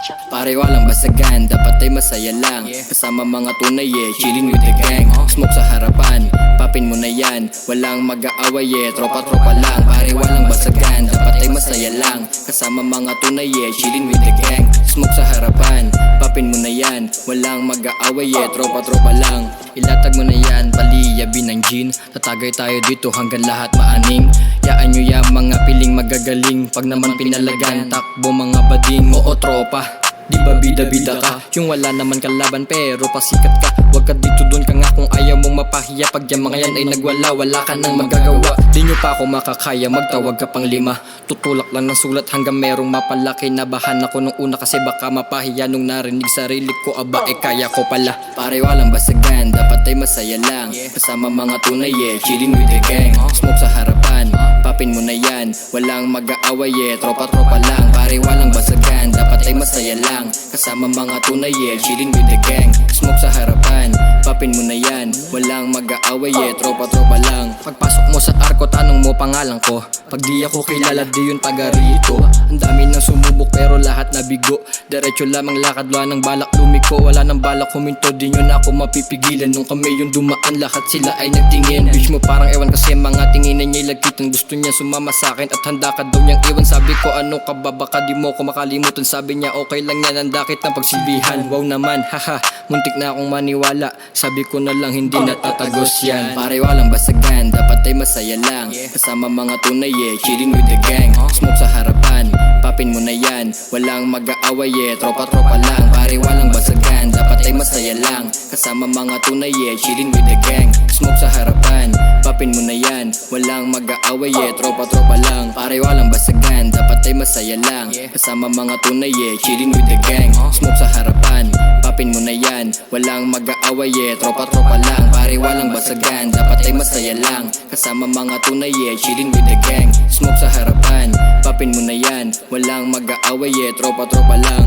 Pare walang basagan, dapat ay masaya lang. Kasama mga tunay chilling with the gang. Smoke sa harapan, papin mo na yan. Walang mag-aaway tropa-tropa lang. Pare walang basagan, dapat ay masaya lang. Kasama mga tunay chilling with the gang. Smoke sa harapan, papin mo na yan. Walang mag-aaway tropa-tropa lang. Ilatag mo na yan, paliyabi ng gin. Tatagay tayo dito hanggang lahat maaning. Yaan nyo ya mga piling magagaling. Pag naman pinalagan, takbo mga bading. Oo tropa, di ba bida-bida ka? Yung wala naman kalaban pero pasikat ka. Wag ka dito dun ka nga kung ayaw mong mapahiya. Pag yung mga yan ay nagwala, wala ka nang magagawa. Di nyo pa ako makakaya, magtawag ka pang 5. Tutulak lang ng sulat hanggang merong mapalaki. Nabahan ako nung una kasi baka mapahiya. Nung narinig sarili ko, aba kaya ko pala. Pare walang basagan, dapat ay masaya lang. Kasama mga tunay chilling with the gang. Smoke sa harapan, papin mo na yan. Walang mag-aaway tropa-tropa lang. Pare walang basagan, dapat ay masaya lang. Kasama mga tunay chilling with the gang. Smoke sa harapan, papin mo na yan. Walang mag-aaway tropa-tropa lang. Pagpasok mo sa arko, tanong mo pangalan ko. Pag di ako kilala, di yun taga rito. Ang dami nang sumubok pero lahat nabigo. Diretso lamang lakad, wala nang balak lumiko. Wala nang balak huminto, di nyo na ako mapipigilan. Nung kami yung dumaan, lahat sila ay nagtingin. Bitch mo parang ewan kasi mga tinginan niya lagkitan. Gusto niya sumama sa akin at handa ka daw niyang iwan. Sabi ko ano ka ba, baka di mo ko makalimutan. Sabi niya okay lang yan, handa kitang pagsilbihan. Wow naman, haha, muntik na akong maniwala. Sabi ko na lang hindi natatagos yan. Pare walang basagan, dapat ay masaya lang. Kasama mga tunay chilling with the gang. Smoke sa harapan, papin mo na yan. Walang mag-aaway tropa-tropa lang. Pare walang basagan, dapat ay masaya lang. Kasama mga tunay chilling with the gang. Smoke sa harapan, papin mo na yan. Walang mag-aaway tropa-tropa lang. Pare walang basagan, dapat ay masaya lang. Kasama mga tunay chilling with the gang. Smoke sa harapan, papin mo na yan. Walang mag-aaway tropa-tropa lang. Pare walang basagan, dapat ay masaya lang. Kasama mga tunay chilling with the gang. Smoke sa harapan, papin mo na yan. Walang mag-aaway tropa-tropa lang.